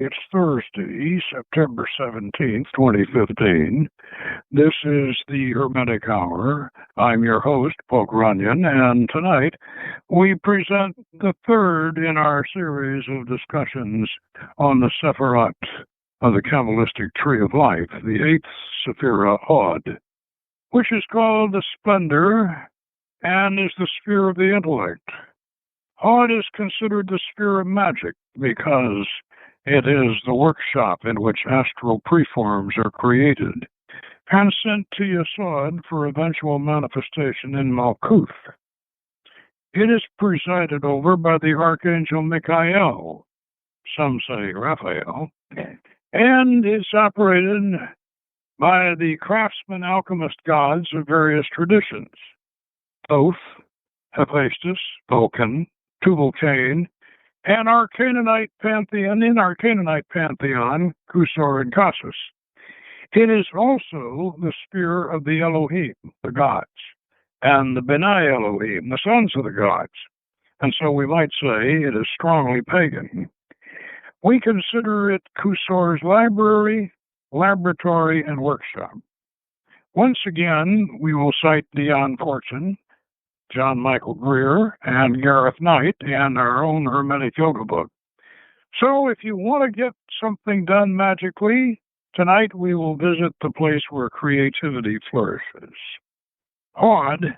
It's Thursday, September 17th, 2015. This is the Hermetic Hour. I'm your host, Poke Runyon, and tonight we present the third in our series of discussions on the Sephiroth of the Qabalistic Tree of Life, the eighth sephira, Hod, which is called the Splendor and is the sphere of the intellect. Hod is considered the Sphere of Magick because it is the workshop in which astral preforms are created and sent to Yesod for eventual manifestation in Malkuth. It is presided over by the archangel Michael, some say Raphael, and is operated by the craftsman-alchemist gods of various traditions: Thoth, Hephaestus, Vulcan, Tubal Cain, and our Canaanite pantheon, Kusor and Kusor. It is also the sphere of the Elohim, the gods, and the Beni Elohim, the sons of the gods. And so we might say it is strongly pagan. We consider it Kusor's library, laboratory, and workshop. Once again, we will cite Dion Fortune, John Michael Greer, and Gareth Knight, and our own Hermetic Yoga book. So if you want to get something done magically, tonight we will visit the place where creativity flourishes. Hod,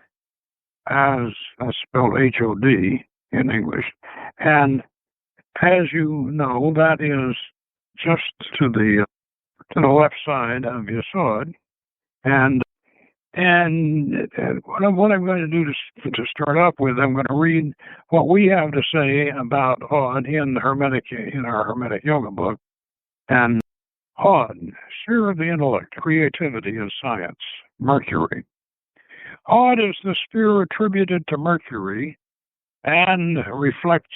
as spelled H-O-D in English, and as you know, that is just to the left side of Yesod, and what I'm going to do to start off with, I'm going to read what we have to say about Hod in our Hermetic Yoga book. And Hod, sphere of the intellect, creativity, and science, Mercury. Hod is the sphere attributed to Mercury and reflects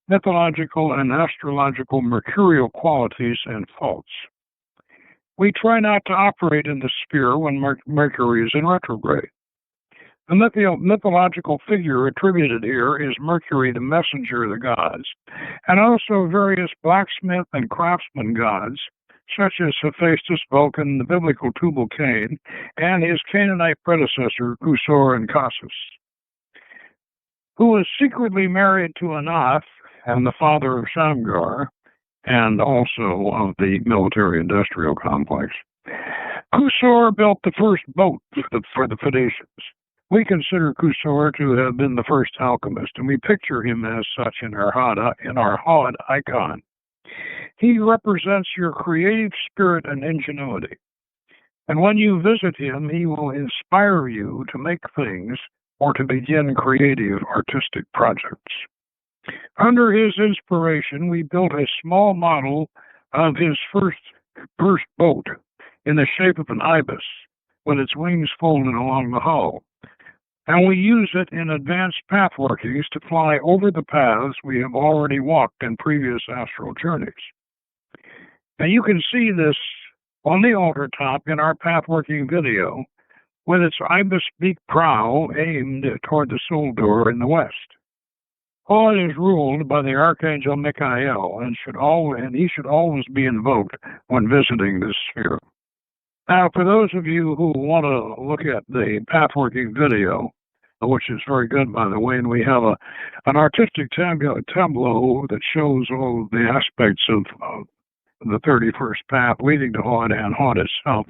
mythological and astrological mercurial qualities and faults. We try not to operate in the sphere when Mercury is in retrograde. The mythological figure attributed here is Mercury, the messenger of the gods, and also various blacksmith and craftsman gods, such as Hephaestus, Vulcan, the biblical Tubal Cain, and his Canaanite predecessor, Kusor and Kusor, who was secretly married to Anath and the father of Shamgar, and also of the military-industrial complex. Kusor built the first boat for the Phoenicians. We consider Kusor to have been the first alchemist, and we picture him as such in our Hod icon. He represents your creative spirit and ingenuity. And when you visit him, he will inspire you to make things or to begin creative artistic projects. Under his inspiration, we built a small model of his first boat in the shape of an ibis, with its wings folded along the hull. And we use it in advanced path workings to fly over the paths we have already walked in previous astral journeys. And you can see this on the altar top in our path working video, with its ibis beak prow aimed toward the soul door in the west. Hod is ruled by the archangel Michael, and he should always be invoked when visiting this sphere. Now, for those of you who want to look at the pathworking video, which is very good, by the way, and we have an artistic tableau that shows all of the aspects of the 31st path leading to Hod and Hod itself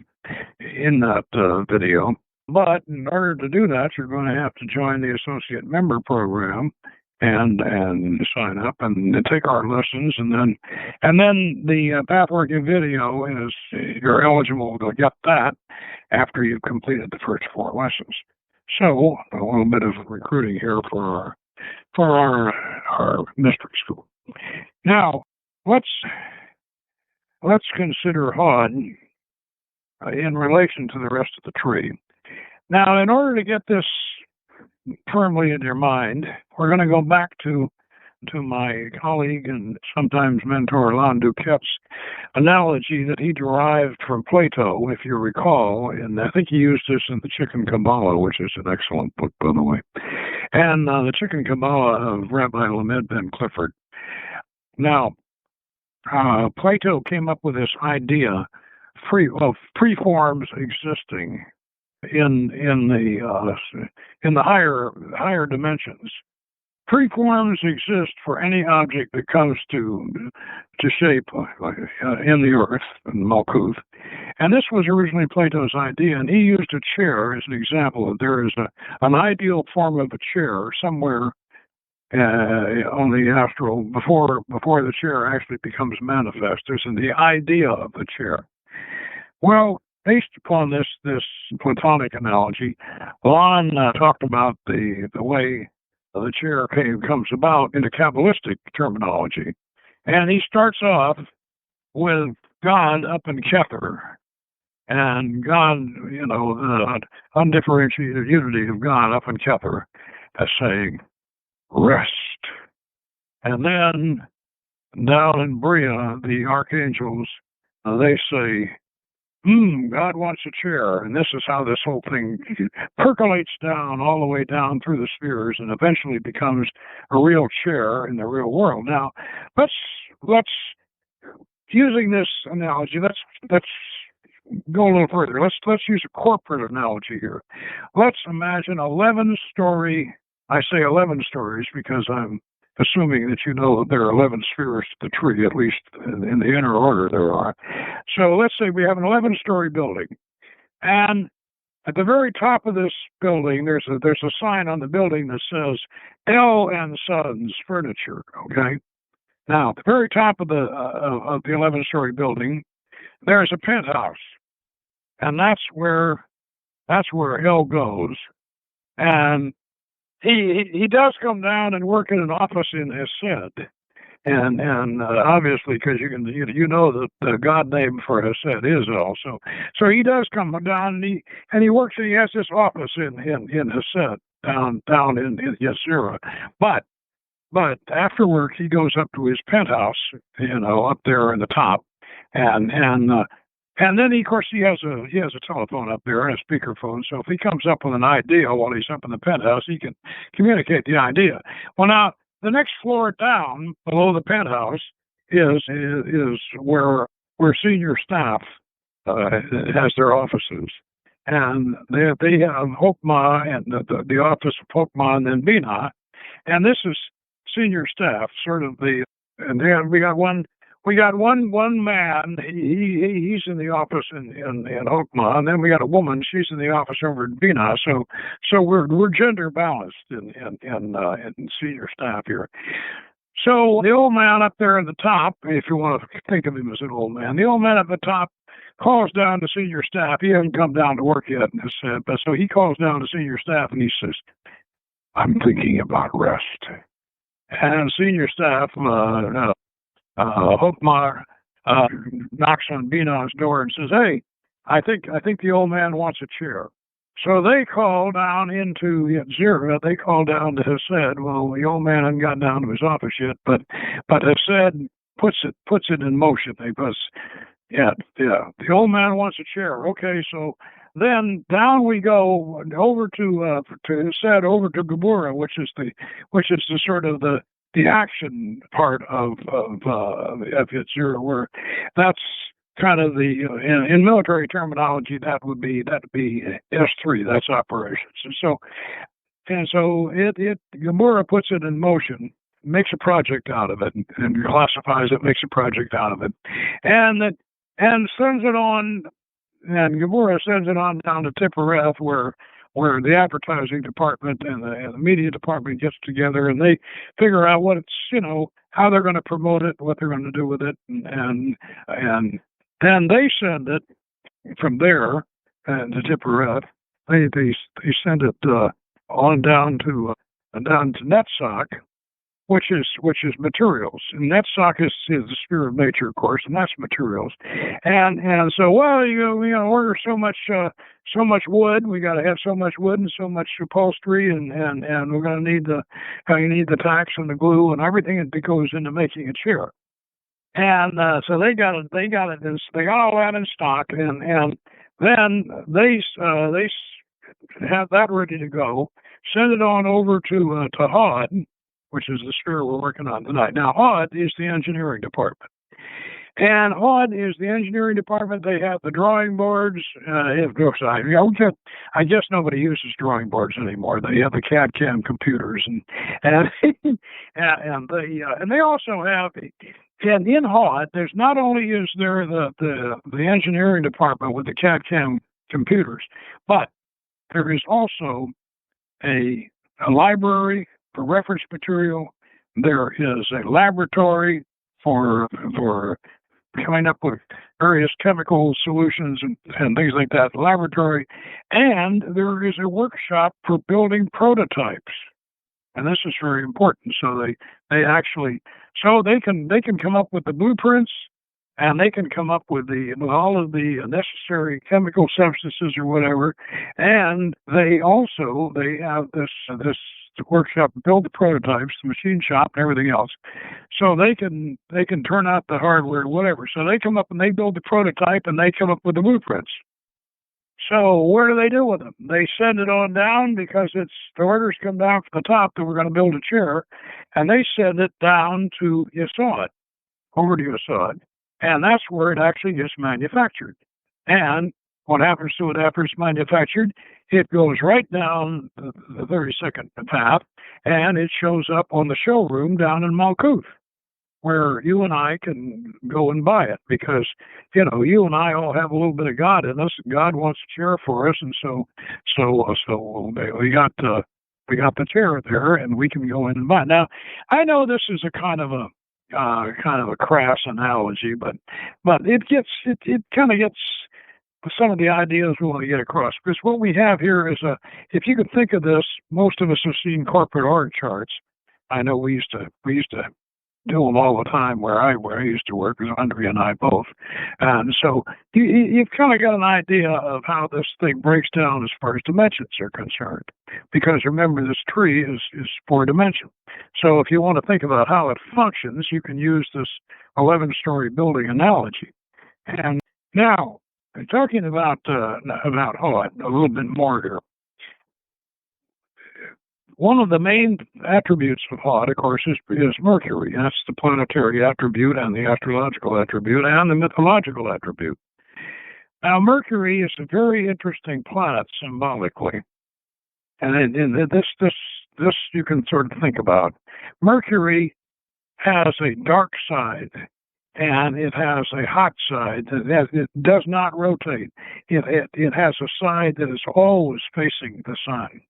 in that video. But in order to do that, you're going to have to join the associate member program and sign up and take our lessons, and then the pathworking video is, you're eligible to get that after you've completed the first 4 lessons. So a little bit of recruiting here for our mystery school. Now let's consider Hod in relation to the rest of the tree. Now, in order to get this firmly in your mind, we're going to go back to my colleague and sometimes mentor Lan Duquette's analogy that he derived from Plato, if you recall, and I think he used this in the Chicken Kabbalah, which is an excellent book, by the way, and the Chicken Kabbalah of Rabbi Lamed Ben Clifford. Now, Plato came up with this idea of preforms existing in the higher dimensions. Preforms exist for any object that comes to shape in the earth, in Malkuth. And this was originally Plato's idea, and he used a chair as an example. There is an ideal form of a chair somewhere on the astral before the chair actually becomes manifest. There's the idea of the chair. Well, based upon this Platonic analogy, Lon talked about the way the chair comes about into Kabbalistic terminology. And he starts off with God up in Kether. And God, the undifferentiated unity of God up in Kether as saying, rest. And then down in Bria, the archangels, they say, God wants a chair, and this is how this whole thing percolates down, all the way down through the spheres, and eventually becomes a real chair in the real world. Now, let's using this analogy, let's go a little further. Let's use a corporate analogy here. Let's imagine 11-story. I say 11 stories because I'm assuming that you know that there are 11 spheres to the tree, at least in the inner order there are. So let's say we have an 11-story building, and at the very top of this building, there's a sign on the building that says L and Sons Furniture. Okay. Now, at the very top of the 11-story building, there's a penthouse, and that's where L goes, and he does come down and work in an office in Yesod, and obviously because you know that the god name for Yesod is also. So he does come down and he works and he has this office in Yesod down in Yesod. But after work he goes up to his penthouse, up there in the top, and then, of course, he has a telephone up there and a speakerphone. So if he comes up with an idea while he's up in the penthouse, he can communicate the idea. Well, now the next floor down below the penthouse is where senior staff has their offices, and they have Hokmah and the office of Hokmah and then Bina, and this is senior staff, sort of and then we got one man. He's in the office in Hokmah, and then we got a woman. She's in the office over in Bina. So we're gender balanced in senior staff here. So the old man up there at the top, if you want to think of him as an old man, the old man at the top calls down to senior staff. He hasn't come down to work yet, but so he calls down to senior staff and he says, "I'm thinking about rest." And senior staff, Hokmah knocks on Bina's door and says, "Hey, I think the old man wants a chair." So they call down into Yetzirah. They call down to Hesed. Well, the old man hasn't gotten down to his office yet, but Hesed puts it in motion. The old man wants a chair. Okay, so then down we go over to Hesed, over to Geburah, which is the sort of the action part of Yetzirah, where that's kind of in military terminology that would be S3. That's operations. And so Geburah puts it in motion, makes a project out of it, and classifies it, makes a project out of it, and sends it on. And Geburah sends it on down to Tifereth, where the advertising department and the media department gets together and they figure out how they're going to promote it, what they're going to do with it, and then they send it from there to Tifereth. They send it on down to Netzach, which is materials. And Netzach is the sphere of nature, of course, and that's materials. And so, we order so much wood. We got to have so much wood and so much upholstery, and we're going to need you need the tacks and the glue and everything that goes into making a chair. And so they got all that in stock, and then they have that ready to go. Send it on over to Hod, which is the sphere we're working on tonight. Now, Hod is the engineering department. And Hod is the engineering department. They have the drawing boards. I guess nobody uses drawing boards anymore. They have the CAD/CAM computers, and and they also have. And in Hod, there's not only is there the engineering department with the CAD/CAM computers, but there is also a library for reference material. There is a laboratory for coming up with various chemical solutions and things like that, laboratory, and there is a workshop for building prototypes. And this is very important. So they actually can come up with the blueprints, and they can come up with all of the necessary chemical substances or whatever, and they have this workshop build the prototypes, the machine shop, and everything else, so they can turn out the hardware, whatever. So they come up and they build the prototype, and they come up with the blueprints. So what do they do with them? They send it on down because the orders come down from the top that we're going to build a chair, and they send it down to Yesod, over to Yesod, and that's where it actually gets manufactured. And what happens to it after it's manufactured? It goes right down the 32nd path, and it shows up on the showroom down in Malkuth, where you and I can go and buy it, because, you and I all have a little bit of God in us. God wants a chair for us, and so we got the chair there, and we can go in and buy it. Now, I know this is a kind of a crass analogy, but it kind of gets some of the ideas we want to get across. Because what we have here is if you could think of this, most of us have seen corporate org charts. I know we used to do them all the time where I used to work, because Andrea and I both. And so you've kind of got an idea of how this thing breaks down as far as dimensions are concerned. Because remember, this tree is 4-dimensional. So if you want to think about how it functions, you can use this 11-story building analogy. And now, talking about Hod a little bit more here. One of the main attributes of Hod, of course, is Mercury. That's the planetary attribute, and the astrological attribute, and the mythological attribute. Now, Mercury is a very interesting planet symbolically, and this you can sort of think about. Mercury has a dark side, and it has a hot side. It does not rotate. It has a side that is always facing the sun.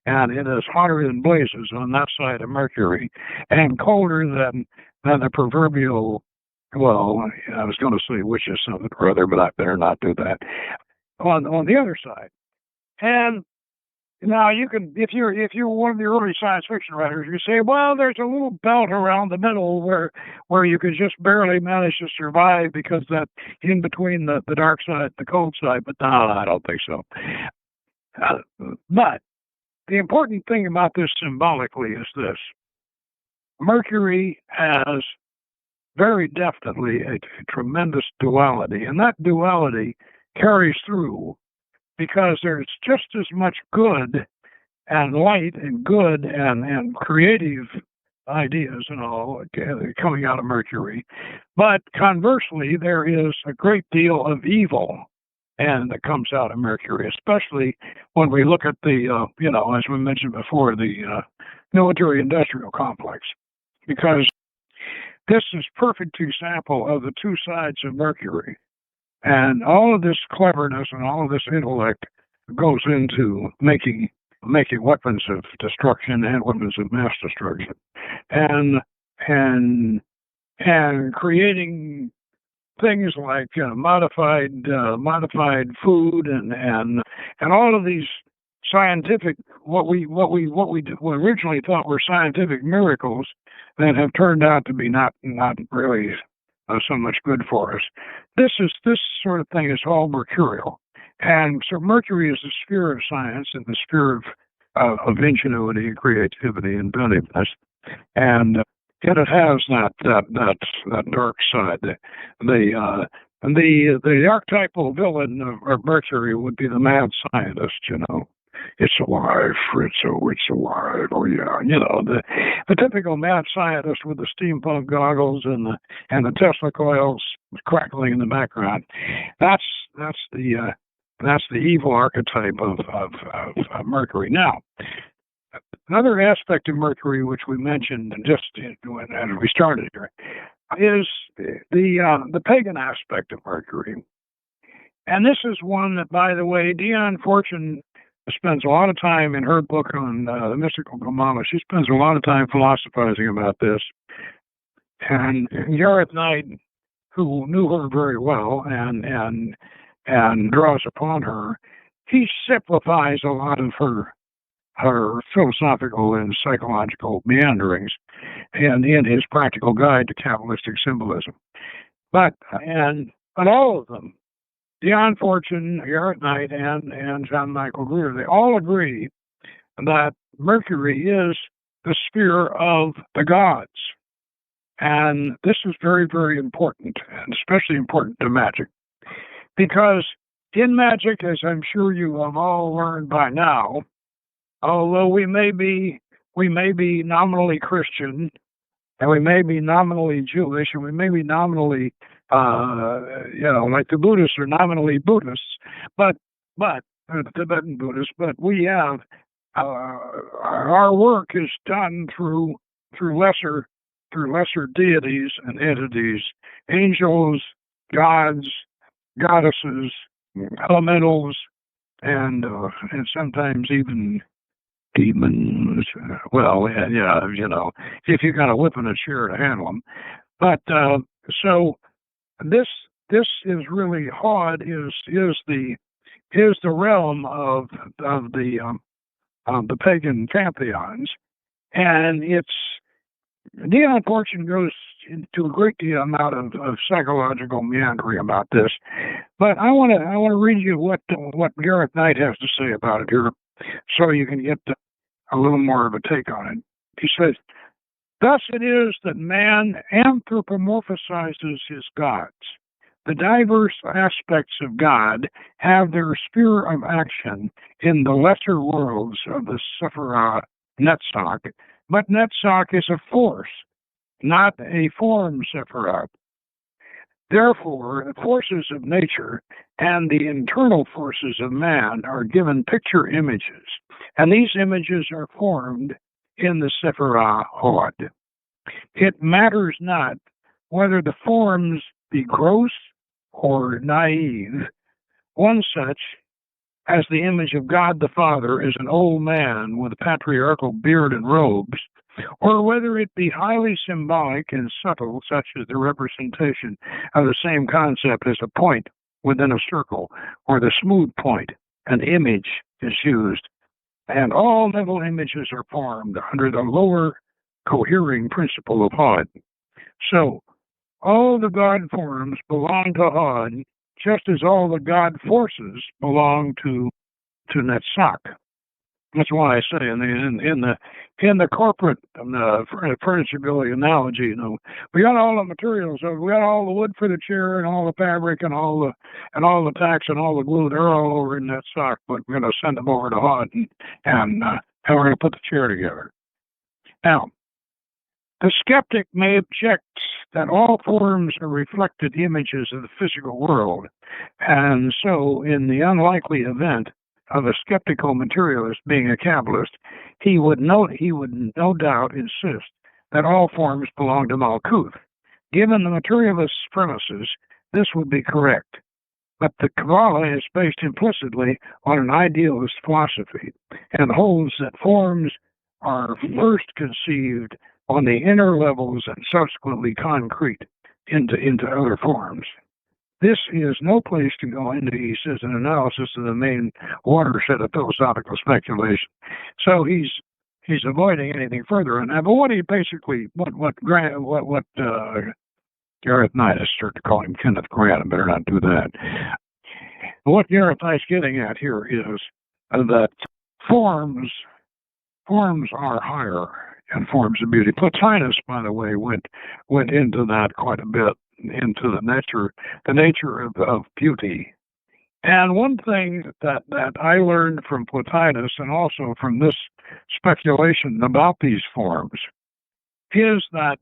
And it is hotter than blazes on that side of Mercury, and colder than the proverbial, well, I was going to say witches something or other, but I better not do that, on the other side. And now you can, if you're one of the early science fiction writers, you say, well, there's a little belt around the middle where you can just barely manage to survive, because that in between the dark side, the cold side. But no, I don't think so. But the important thing about this symbolically is this. Mercury has very definitely a tremendous duality, and that duality carries through, because there's just as much good and light and good and creative ideas and all coming out of Mercury. But conversely, there is a great deal of evil and that comes out of Mercury, especially when we look at the, as we mentioned before, the military-industrial complex, because this is a perfect example of the two sides of Mercury. And all of this cleverness and all of this intellect goes into making weapons of destruction and weapons of mass destruction, and creating things like modified food and all of these scientific what we originally thought were scientific miracles that have turned out to be not really so much good for us. This sort of thing is all mercurial, and so Mercury is the sphere of science and the sphere of ingenuity and creativity and inventiveness, and yet it has that dark side. The archetypal villain of Mercury would be the mad scientist, it's alive, Fritzo, it's alive. Oh yeah, the typical mad scientist with the steampunk goggles and the Tesla coils crackling in the background. That's the evil archetype of Mercury. Now, another aspect of Mercury, which we mentioned just as we started here, is the pagan aspect of Mercury. And this is one that, by the way, Dion Fortune spends a lot of time in her book on the mystical Kabbalah. She spends a lot of time philosophizing about this. And Gareth Knight, who knew her very well and draws upon her, he simplifies a lot of her philosophical and psychological meanderings and in his practical guide to Kabbalistic symbolism. But all of them, Dion Fortune, Gareth Knight, and John Michael Greer, they all agree that Mercury is the sphere of the gods. And this is very, very important, and especially important to magic. Because in magic, as I'm sure you have all learned by now, although we may be nominally Christian, and we may be nominally Jewish, and we may be nominally like the Buddhists are nominally Buddhists, but the Tibetan Buddhists, but we have our work is done through lesser deities and entities, angels, gods, goddesses, elementals, and sometimes even demons. Well, yeah, if you got a whip and a chair to handle them. But so this is really Hod is the realm of the pagan pantheons, and it's Dion Fortune goes into a great deal amount of psychological meandering about this, but I want to read you what Gareth Knight has to say about it here, so you can get a little more of a take on it. He says, "Thus it is that man anthropomorphizes his gods. The diverse aspects of God have their sphere of action in the lesser worlds of the sephira Netzach, but Netzach is a force, not a form sephira. Therefore, the forces of nature and the internal forces of man are given picture images, and these images are formed in the sephira Hod. It matters not whether the forms be gross or naive. One such as the image of God the Father is an old man with a patriarchal beard and robes, or whether it be highly symbolic and subtle, such as the representation of the same concept as a point within a circle, or the smooth point, an image is used, and all mental images are formed under the lower cohering principle of Hod. So, all the God forms belong to Hod, just as all the God forces belong to Netzach. That's why I say in the corporate furniture building analogy, we got all the materials, we got all the wood for the chair and all the fabric and all the tacks and all the glue. They're all over in Netzach, but we're going to send them over to Hod and we're going to put the chair together. Now, the skeptic may object that all forms are reflected images of the physical world, and so in the unlikely event of a skeptical materialist being a Kabbalist, he would no doubt insist that all forms belong to Malkuth. Given the materialist's premises, this would be correct. But the Kabbalah is based implicitly on an idealist philosophy and holds that forms are first conceived on the inner levels and subsequently concrete into other forms. This is no place to go into, he says, an analysis of the main watershed of philosophical speculation. So he's avoiding anything further on that. But what he basically, what Gareth Knight, I start to call him Kenneth Grant, I better not do that. What Gareth Knight's getting at here is that forms are higher and forms of beauty. Plotinus, by the way, went into that quite a bit, into the nature of beauty And one thing that I learned from Plotinus and also from this speculation about these forms is that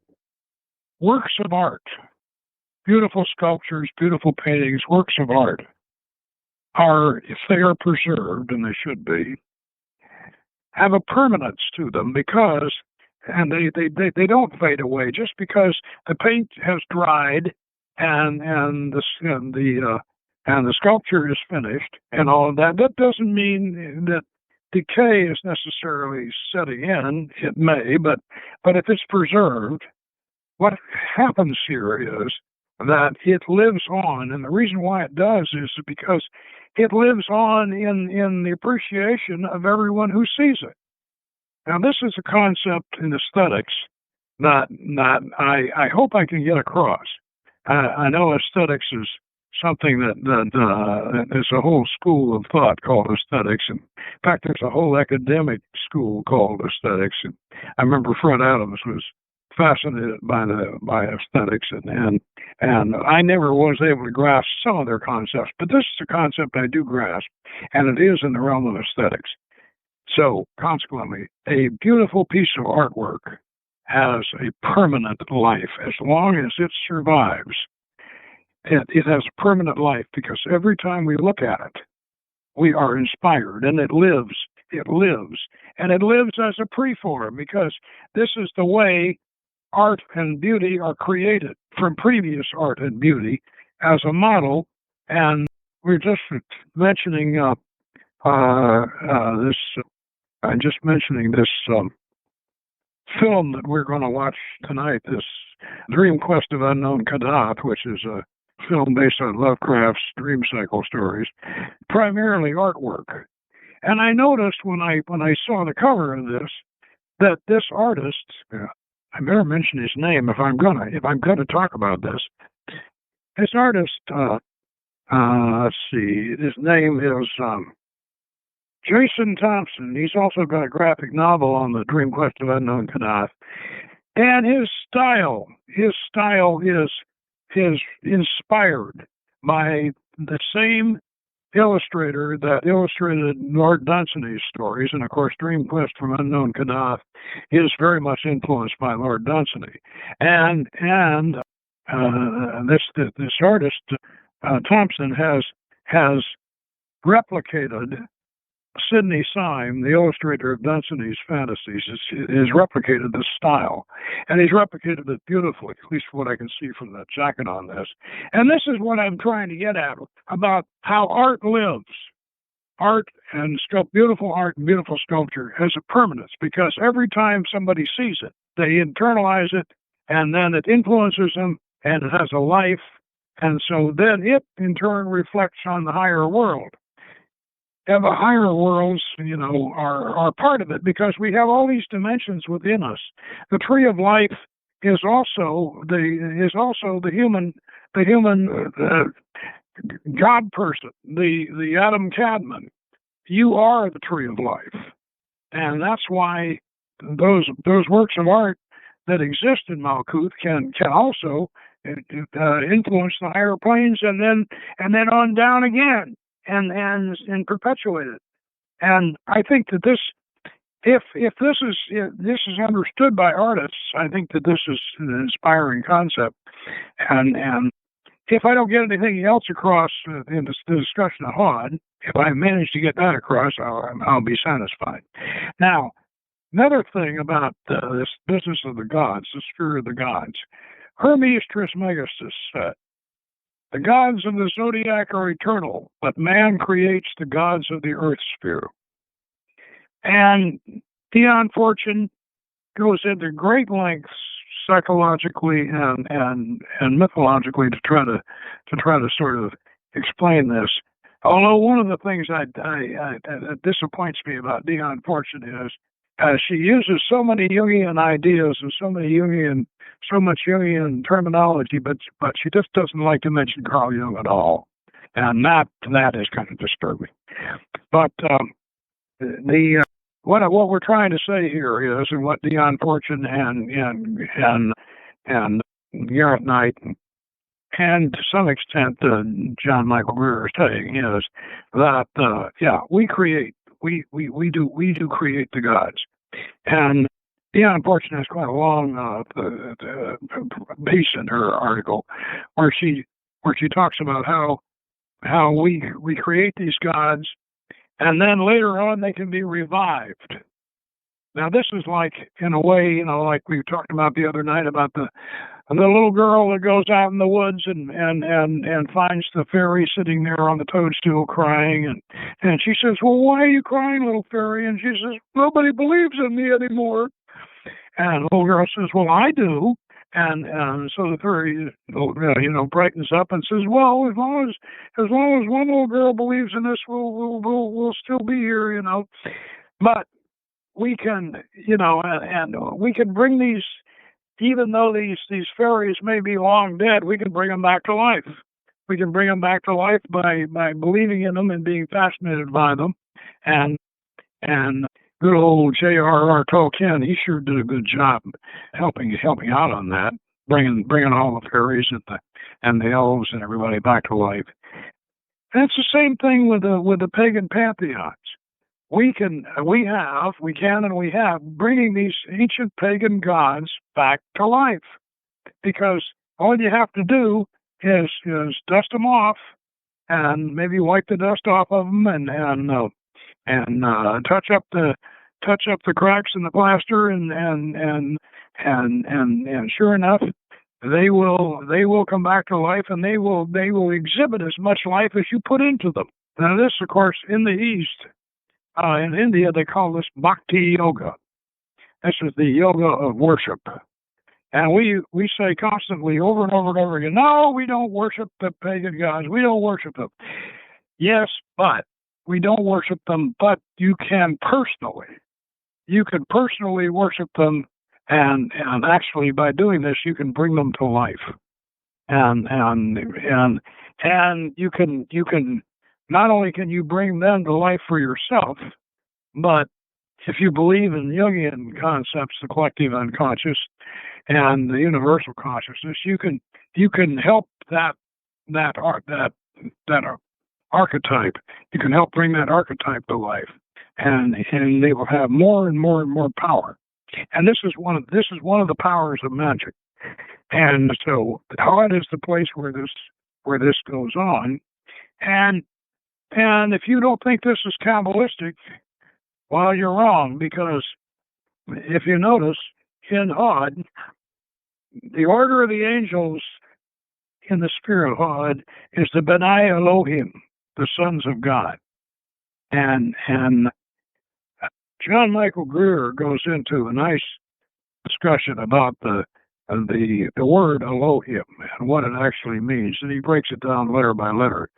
works of art, beautiful sculptures, beautiful paintings, works of art, are, if they are preserved, and they should be, have a permanence to them because, and they don't fade away just because the paint has dried and the sculpture is finished and all of that. That doesn't mean that decay is necessarily setting in. It may, but if it's preserved, what happens here is that it lives on, and the reason why it does is because it lives on in the appreciation of everyone who sees it. Now, this is a concept in aesthetics that I hope I can get across. I know aesthetics is something that there's a whole school of thought called aesthetics. In fact, there's a whole academic school called aesthetics. And I remember Fred Adams was fascinated by aesthetics, and I never was able to grasp some of their concepts, but this is a concept I do grasp, and it is in the realm of aesthetics. So, consequently, a beautiful piece of artwork has a permanent life. As long as it survives, it has a permanent life, because every time we look at it, we are inspired, and it lives, and it lives as a preform, because this is the way art and beauty are created from previous art and beauty as a model. And we're just mentioning this. I'm just mentioning this film that we're going to watch tonight, this Dream Quest of Unknown Qadath, which is a film based on Lovecraft's dream cycle stories, primarily artwork. And I noticed when I saw the cover of this, that this artist, I better mention his name if I'm gonna talk about this. This artist, let's see, his name is Jason Thompson. He's also got a graphic novel on the Dream Quest of Unknown Qadath. And his style is inspired by the same illustrator that illustrated Lord Dunsiny's stories, and of course Dream Quest from Unknown Qadath is very much influenced by Lord Dunsany. And this artist, Thompson, has replicated Sidney Syme, the illustrator of Dunsiny's fantasies, has replicated this style, and he's replicated it beautifully, at least from what I can see from that jacket on this. And this is what I'm trying to get at about how art lives. Art and beautiful art and beautiful sculpture has a permanence, because every time somebody sees it, they internalize it, and then it influences them, and it has a life, and so then it, in turn, reflects on the higher world. And the higher worlds, are part of it, because we have all these dimensions within us. The Tree of Life is also the human God person, the Adam Cadman. You are the Tree of Life, and that's why those works of art that exist in Malkuth can also influence the higher planes, and then on down again. And perpetuate it. And I think that this, if this is understood by artists, I think that this is an inspiring concept. And if I don't get anything else across in the discussion of Hod, if I manage to get that across, I'll be satisfied. Now, another thing about this business of the gods, the sphere of the gods, Hermes Trismegistus said, "The gods of the zodiac are eternal, but man creates the gods of the earth sphere." And Dion Fortune goes into great lengths psychologically and mythologically to try to sort of explain this. Although one of the things that disappoints me about Dion Fortune is she uses so many Jungian ideas and so much Jungian terminology, but she just doesn't like to mention Carl Jung at all, and that is kind of disturbing. But what we're trying to say here is, and what Dion Fortune and Gareth Knight and to some extent, John Michael Greer is saying is that we create, we do create the gods, and Dion Fortune has quite a long piece in her article where she talks about how we create these gods, and then later on they can be revived. Now this is like, in a way, like we talked about the other night about the little girl that goes out in the woods and finds the fairy sitting there on the toadstool crying, and she says, "Well, why are you crying, little fairy?" And she says, "Nobody believes in me anymore." And the little girl says, "Well, I do." And so the fairy, brightens up and says, "Well, as long as one little girl believes in us, we'll still be here, But we can, and we can bring these, even though these fairies may be long dead, we can bring them back to life. We can bring them back to life by believing in them and being fascinated by them. And good old J.R.R. Tolkien, he sure did a good job helping out on that, bringing all the fairies and the elves and everybody back to life. And it's the same thing with the pagan pantheons. We have bringing these ancient pagan gods back to life, because all you have to do is dust them off and maybe wipe the dust off of them and touch up the cracks in the plaster and sure enough they will come back to life, and they will exhibit as much life as you put into them. Now this, of course, in the East. In India, they call this Bhakti Yoga. This is the yoga of worship. And we say constantly, over and over and over again, no, we don't worship the pagan gods. We don't worship them. Yes, but we don't worship them, but you can personally. You can personally worship them, and actually by doing this, you can bring them to life. And you can not only can you bring them to life for yourself, but if you believe in Jungian concepts, the collective unconscious and the universal consciousness, you can help that archetype. You can help bring that archetype to life, and they will have more and more and more power. And this is one of the powers of magic. And so Hod is the place where this goes on. And if you don't think this is Qabalistic, well, you're wrong, because if you notice, in Hod, the order of the angels in the sphere of Hod is the Beni Elohim, the sons of God. And John Michael Greer goes into a nice discussion about the word Elohim and what it actually means, and he breaks it down letter by letter.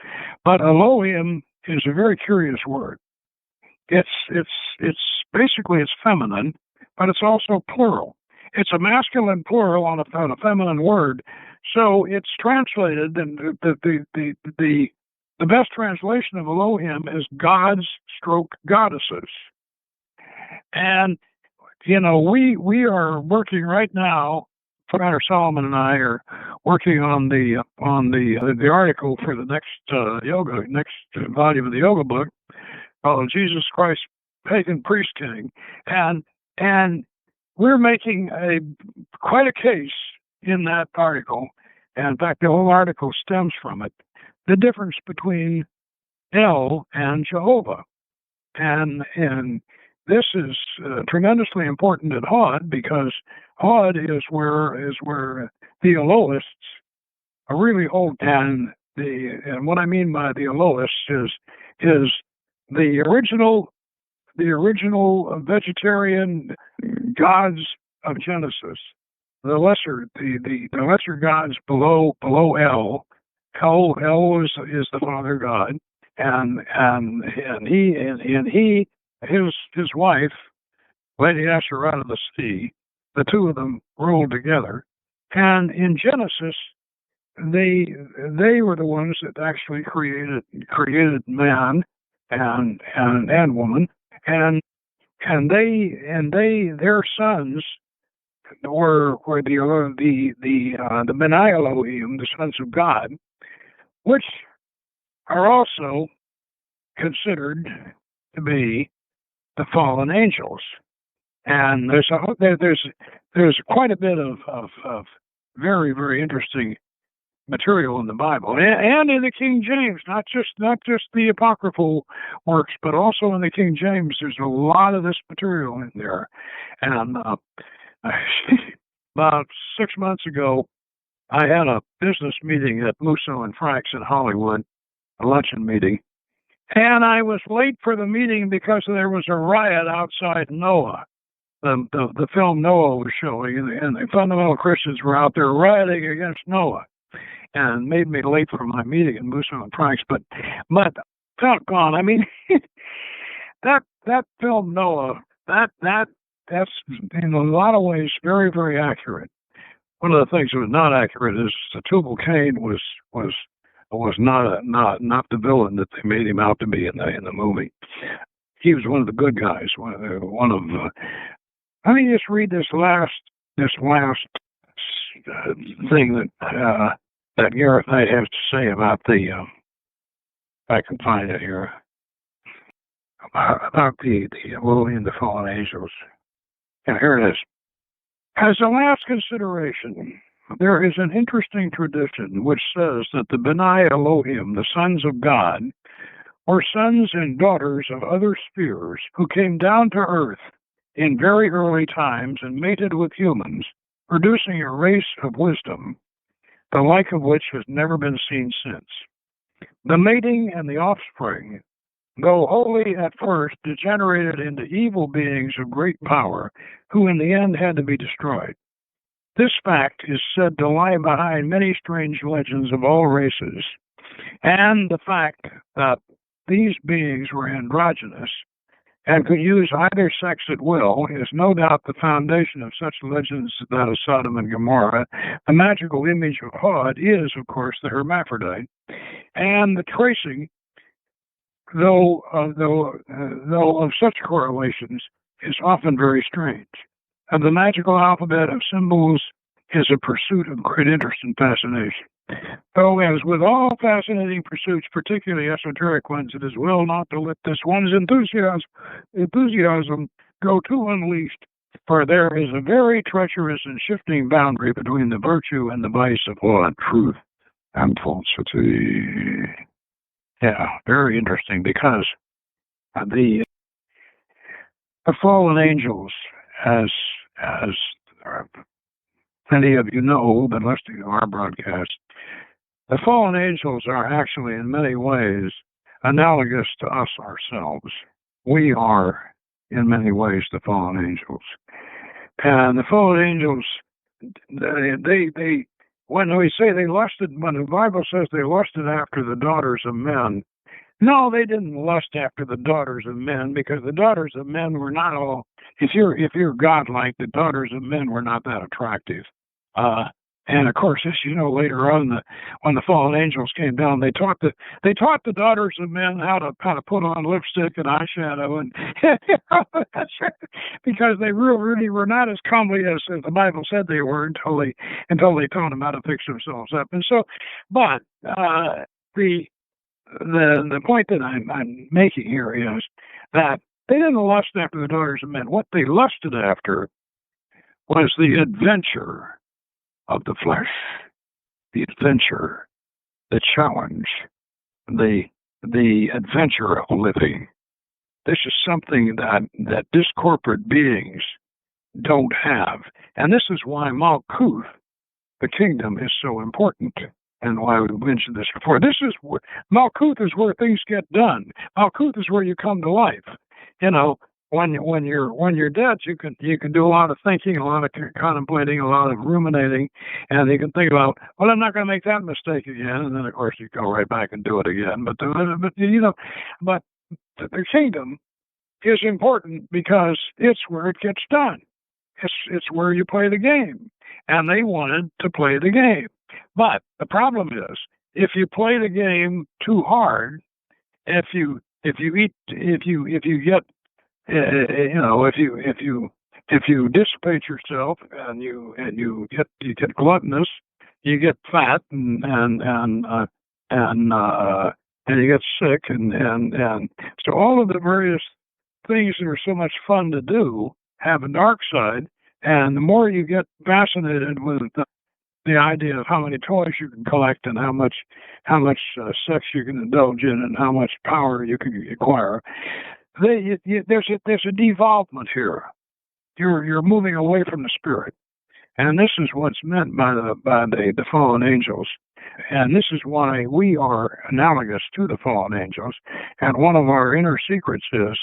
But Elohim is a very curious word. It's basically feminine, but it's also plural. It's a masculine plural on a feminine word, so it's translated, and the best translation of Elohim is gods stroke goddesses. And we are working right now. Professor Solomon and I are working on the article for the next volume of the yoga book called Jesus Christ, Pagan Priest King, and we're making quite a case in that article. And in fact, the whole article stems from it. The difference between El and Jehovah, and this is tremendously important at Hod, because Hod is where the Elohists are really old. And what I mean by the Elohists is the original vegetarian gods of Genesis, the lesser gods below El. El is the Father God, and his wife, Lady Asher out of the sea, the two of them rolled together. And in Genesis, they were the ones that actually created man and woman, and their sons, were the Beni Elohim, the sons of God, which are also considered to be the fallen angels. And there's quite a bit of very, very interesting material in the Bible and in the King James, not just the apocryphal works, but also in the King James. There's a lot of this material in there. And about 6 months ago, I had a business meeting at Musso and Frank's in Hollywood, a luncheon meeting, and I was late for the meeting because there was a riot outside Noah. The film Noah was showing, and the fundamental Christians were out there rioting against Noah, and made me late for my meeting in Musso and Frank's. But doggone, I mean, that film Noah, that's in a lot of ways very, very accurate. One of the things that was not accurate is that Tubal Cain was not the villain that they made him out to be in the movie. He was one of the good guys. Let me just read this last thing that Gareth Knight has to say about the. If I can find it here, about the Elohim, the fallen angels. And here it is. As a last consideration, there is an interesting tradition which says that the Beni Elohim, the sons of God, were sons and daughters of other spheres who came down to earth in very early times and mated with humans, producing a race of wisdom, the like of which has never been seen since. The mating and the offspring, though wholly at first, degenerated into evil beings of great power, who in the end had to be destroyed. This fact is said to lie behind many strange legends of all races, and the fact that these beings were androgynous and could use either sex at will is no doubt the foundation of such legends as that of Sodom and Gomorrah. The magical image of Hod is, of course, the hermaphrodite, and the tracing, though of such correlations, is often very strange. And the magical alphabet of symbols is a pursuit of great interest and fascination. Though, as with all fascinating pursuits, particularly esoteric ones, it is well not to let this one's enthusiasm go too unleashed, for there is a very treacherous and shifting boundary between the virtue and the vice of law and truth and falsity. Yeah, very interesting, because the fallen angels, as many of you know, but listening to our broadcast, the fallen angels are actually in many ways analogous to us ourselves. We are, in many ways, the fallen angels. And the fallen angels, they when we say they lusted, when the Bible says they lusted after the daughters of men, no, they didn't lust after the daughters of men, because the daughters of men were not all, if you're godlike, the daughters of men were not that attractive. And of course, as you know, later on, when the fallen angels came down, they taught the daughters of men how to put on lipstick and eyeshadow, and because they really were not as comely as the Bible said they were until they taught them how to fix themselves up. And so, but the point that I'm making here is that they didn't lust after the daughters of men. What they lusted after was the adventure of the flesh, the adventure, the challenge, the adventure of living. This is something that discorporate beings don't have. And this is why Malkuth, the kingdom, is so important, and why we mentioned this before. Malkuth is where things get done. Malkuth is where you come to life. You know, when you're dead, you can do a lot of thinking, a lot of contemplating, a lot of ruminating, and you can think about, well, I'm not going to make that mistake again, and then of course you go right back and do it again. But the kingdom is important because it's where it gets done. It's where you play the game, and they wanted to play the game. But the problem is, if you play the game too hard, if you if you dissipate yourself and you get gluttonous, you get fat and you get sick and so all of the various things that are so much fun to do have a dark side, and the more you get fascinated with the idea of how many toys you can collect and how much sex you can indulge in and how much power you can acquire, there's a devolvement here. You're moving away from the spirit, and this is what's meant by the fallen angels. And this is why we are analogous to the fallen angels. And one of our inner secrets is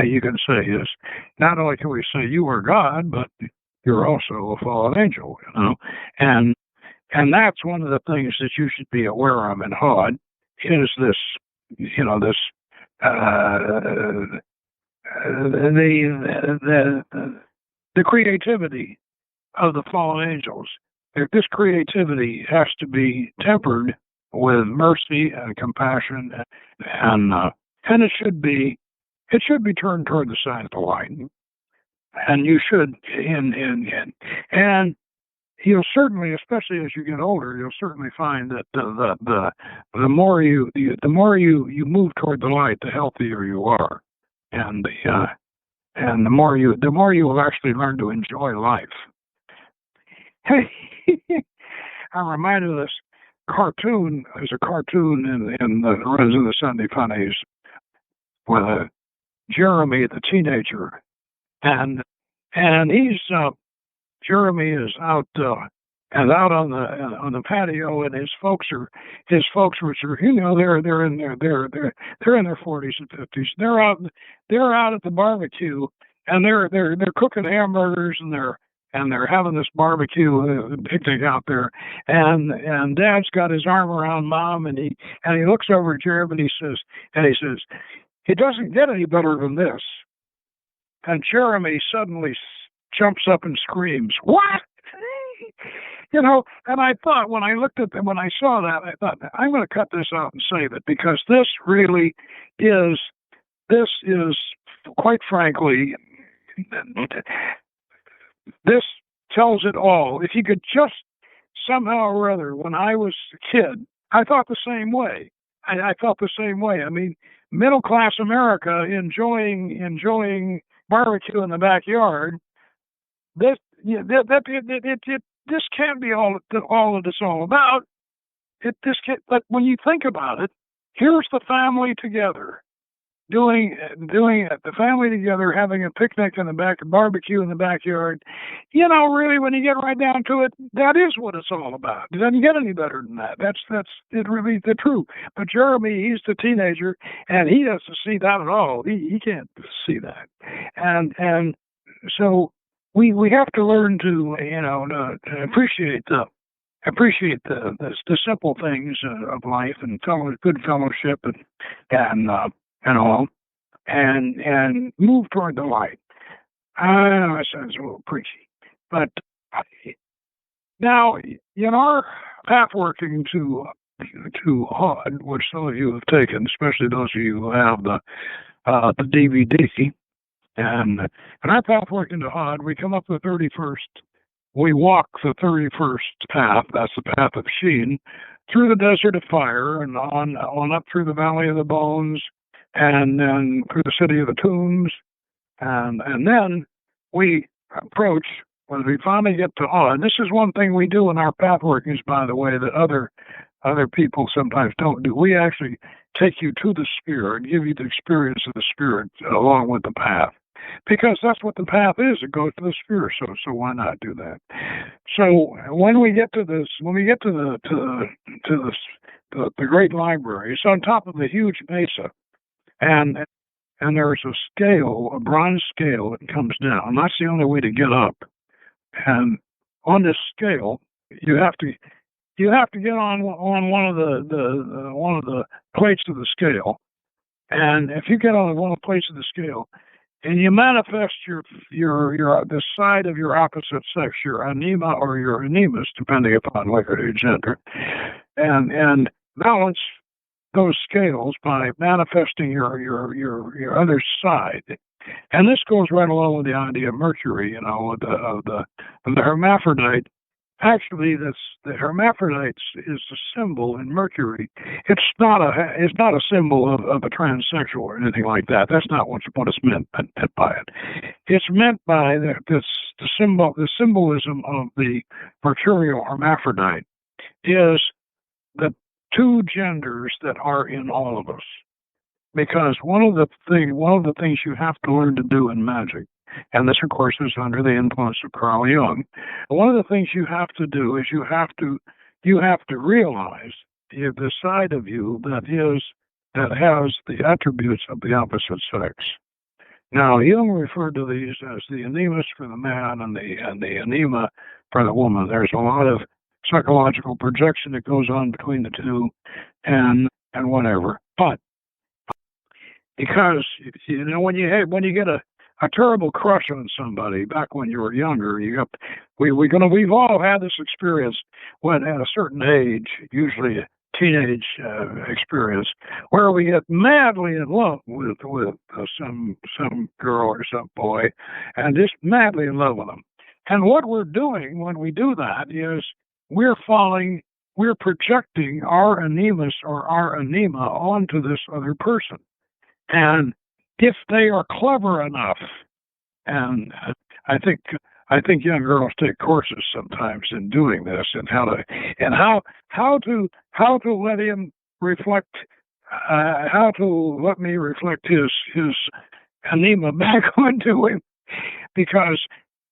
you can say, is not only can we say you are God, but you're also a fallen angel, you know. And that's one of the things that you should be aware of in Hod, is this, you know, this the creativity of the fallen angels. This creativity has to be tempered with mercy and compassion, and it should be turned toward the side of the light. And you should, and you'll certainly, especially as you get older, you'll certainly find that the more you move toward the light, the healthier you are, and the more you will actually learn to enjoy life. I'm reminded of this cartoon. There's a cartoon in the Runs in the Sunday Funnies with Jeremy, the teenager, and he's Jeremy is out on the patio, and his folks, which are, you know, they're in their 40s and 50s. They're out at the barbecue, and they're cooking hamburgers, and they're having this barbecue picnic out there, and Dad's got his arm around Mom, and he looks over at Jeremy, and he says, it doesn't get any better than this. And Jeremy suddenly jumps up and screams, "What?" You know, and I thought, when I saw that, I thought, I'm going to cut this out and save it, because this is quite frankly, this tells it all. If you could just somehow or other, when I was a kid, I thought the same way. I felt the same way. I mean, middle class America enjoying barbecue in the backyard. This can't be all that it's all about. But when you think about it, here's the family together, doing it. The family together having a picnic in the back, a barbecue in the backyard. You know, really, when you get right down to it, that is what it's all about. It doesn't get any better than that. That's it, really the truth. But Jeremy, he's the teenager, and he doesn't see that at all. He can't see that, and so we have to learn to, you know, to appreciate the simple things of life, and good fellowship, and all, and move toward the light. I know it sounds a little preachy, but now in our path working to Hod, which some of you have taken, especially those of you who have the DVD, and in our path working to Hod, we come up the 31st. We walk the 31st path. That's the path of Sheen, through the desert of fire, and on up through the valley of the bones, and then through the city of the tombs, and then we approach, when we finally get to Hod. And this is one thing we do in our path workings, by the way, that other people sometimes don't do. We actually take you to the sphere and give you the experience of the spirit along with the path, because that's what the path is. It goes to the sphere. So why not do that? So when we get to the great library, it's on top of the huge mesa, and there's a scale, a bronze scale that comes down. That's the only way to get up. And on this scale, you have to get on one of the plates of the scale. And if you get on one of the plates of the scale, and you manifest the side of your opposite sex, your anima or your animus, depending upon whether your gender, and balance those scales by manifesting your other side. And this goes right along with the idea of Mercury, of the hermaphrodite. Actually, the hermaphrodite is a symbol in Mercury. It's not a symbol of a transsexual or anything like that. That's not what is meant by it. It's meant by the symbolism of the mercurial hermaphrodite is the two genders that are in all of us. Because one of the things you have to learn to do in magic, and this, of course, is under the influence of Carl Jung. One of the things you have to do is you have to realize the side of you that has the attributes of the opposite sex. Now, Jung referred to these as the animus for the man and the anima for the woman. There's a lot of psychological projection that goes on between the two, and whatever. But because when you get a terrible crush on somebody back when you were younger, we've all had this experience when at a certain age, usually a teenage experience, where we get madly in love with some girl or some boy, and just madly in love with them. And what we're doing when we do that is we're projecting our animus or our anima onto this other person. And if they are clever enough, and I think young girls take courses sometimes in doing this, and how to let him reflect, how to let me reflect his anima back onto him, because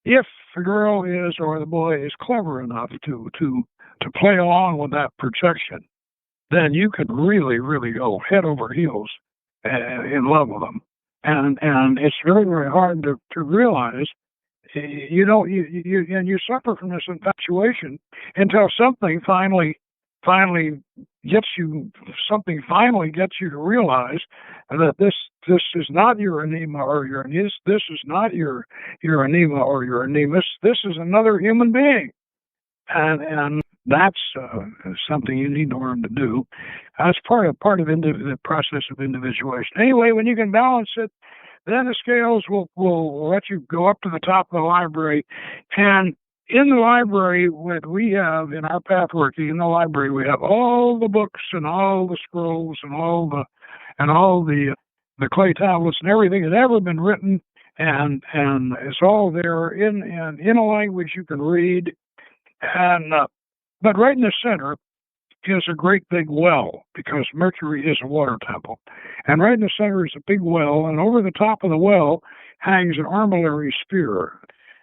if the girl is or the boy is clever enough to play along with that projection, then you could really, really go head over heels in love with them, and it's very, very hard to realize. You suffer from this infatuation until something finally gets you to realize that this is not your anima or your animus. This is not your anima or your animus. This is another human being, and that's something you need to learn to do. That's part of the process of individuation. Anyway, when you can balance it, then the scales will let you go up to the top of the library. And in the library, what we have in our pathworking, in the library, we have all the books and all the scrolls and all the clay tablets and everything that's ever been written, and it's all there in a language you can read. And but right in the center is a great big well, because Mercury is a water temple. And right in the center is a big well, and over the top of the well hangs an armillary sphere,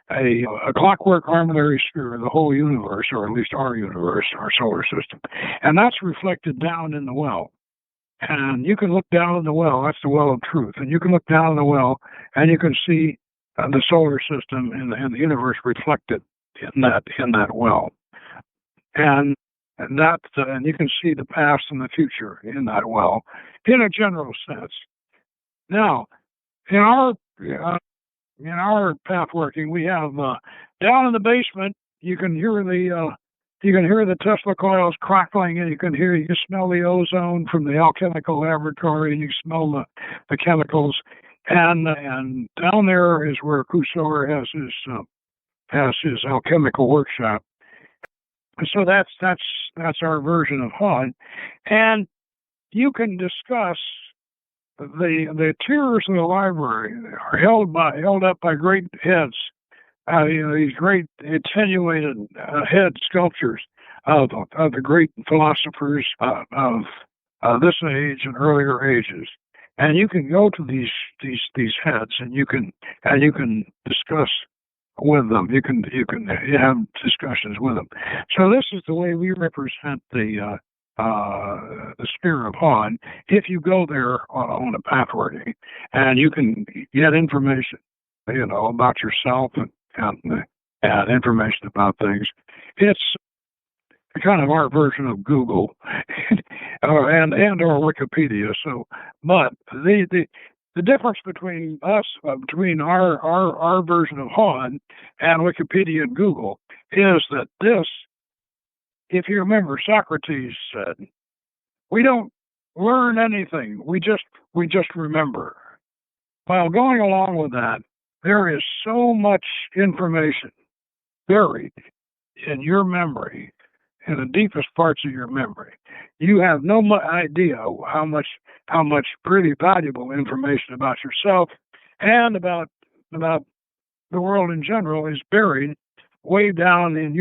a clockwork armillary sphere of the whole universe, or at least our universe, our solar system. And that's reflected down in the well. And you can look down in the well, that's the well of truth, and you can look down in the well and you can see the solar system and the universe reflected in that well. And you can see the past and the future in that well, in a general sense. Now, in our pathworking, we have down in the basement. You can hear the Tesla coils crackling, and you can smell the ozone from the alchemical laboratory, and you smell the chemicals. And down there is where Kusor has his alchemical workshop. So that's our version of Hod, and you can discuss the tiers of the library are held up by great heads, these great attenuated head sculptures of the great philosophers of this age and earlier ages, and you can go to these heads and you can discuss with them. You can have discussions with them. So this is the way we represent the sphere of Hod. If you go there on a pathworking, and you can get information, about yourself and information about things. It's kind of our version of Google and or Wikipedia. So, but the difference between us, between our version of Hod and Wikipedia and Google, is that this, if you remember, Socrates said, we don't learn anything. We just remember. while going along with that, there is so much information buried in your memory, in the deepest parts of your memory. You have no idea how much pretty valuable information about yourself and about the world in general is buried way down in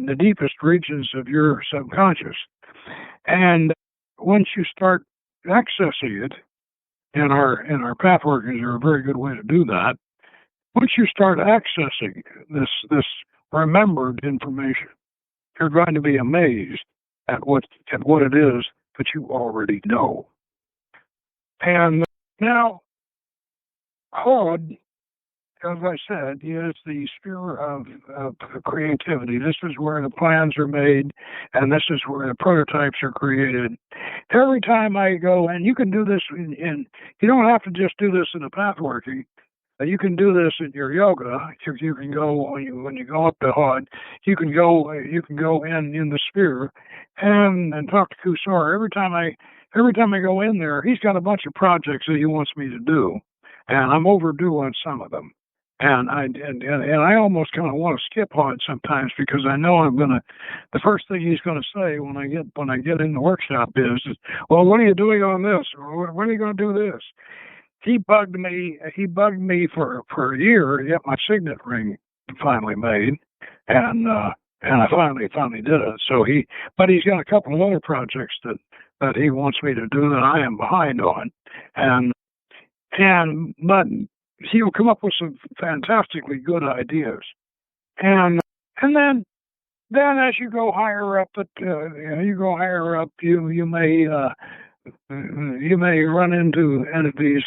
the deepest regions of your subconscious. And once you start accessing it, and our path workers are a very good way to do that. Once you start accessing this remembered information, you're going to be amazed at what it is that you already know. And now, Hod, as I said, is the sphere of creativity. This is where the plans are made, and this is where the prototypes are created. Every time I go, and you can do this you don't have to just do this in the path working. You can do this in your yoga. You can go when you go up to Hod. You can go in the sphere and talk to Kusor. Every time I go in there, he's got a bunch of projects that he wants me to do, and I'm overdue on some of them. And I almost kind of want to skip Hod sometimes because I know the first thing he's going to say when I get in the workshop is, well, what are you doing on this? Or when are you going to do this? He bugged me for a year to get my signet ring finally made, and I finally did it. So but he's got a couple of other projects that he wants me to do that I am behind on, but he'll come up with some fantastically good ideas, and then as you go higher up, you may run into entities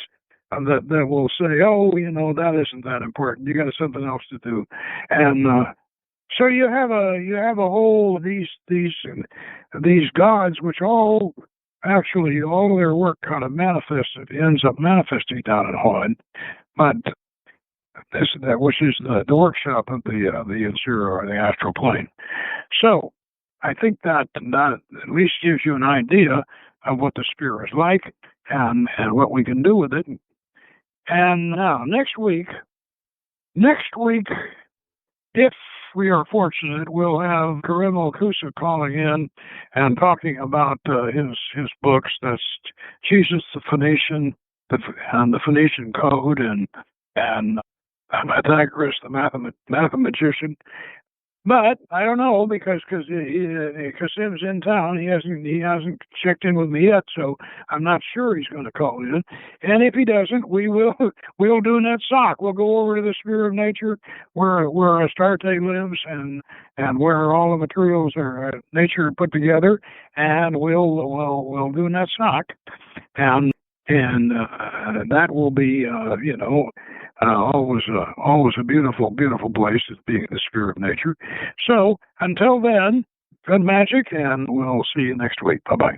that will say, oh, that isn't that important. You got something else to do, and so you have a whole these gods, which all their work kind of ends up manifesting down at Hod, but which is the workshop of the interior or the astral plane. So I think that at least gives you an idea of what the sphere is like and what we can do with it. And now, next week, if we are fortunate, we'll have Karim Kusor calling in and talking about his books. That's Jesus the Phoenician, and the Phoenician Code, and Pythagoras the mathematician. But I don't know because Kasim's in town. He hasn't checked in with me yet, so I'm not sure he's going to call in. And if he doesn't, we'll do Netzach. We'll go over to the sphere of nature where Astarte lives and where all the materials are nature put together, and we'll do Netzach, and that will be always a beautiful place as being the sphere of nature. So until then, good magic, and we'll see you next week. Bye-bye.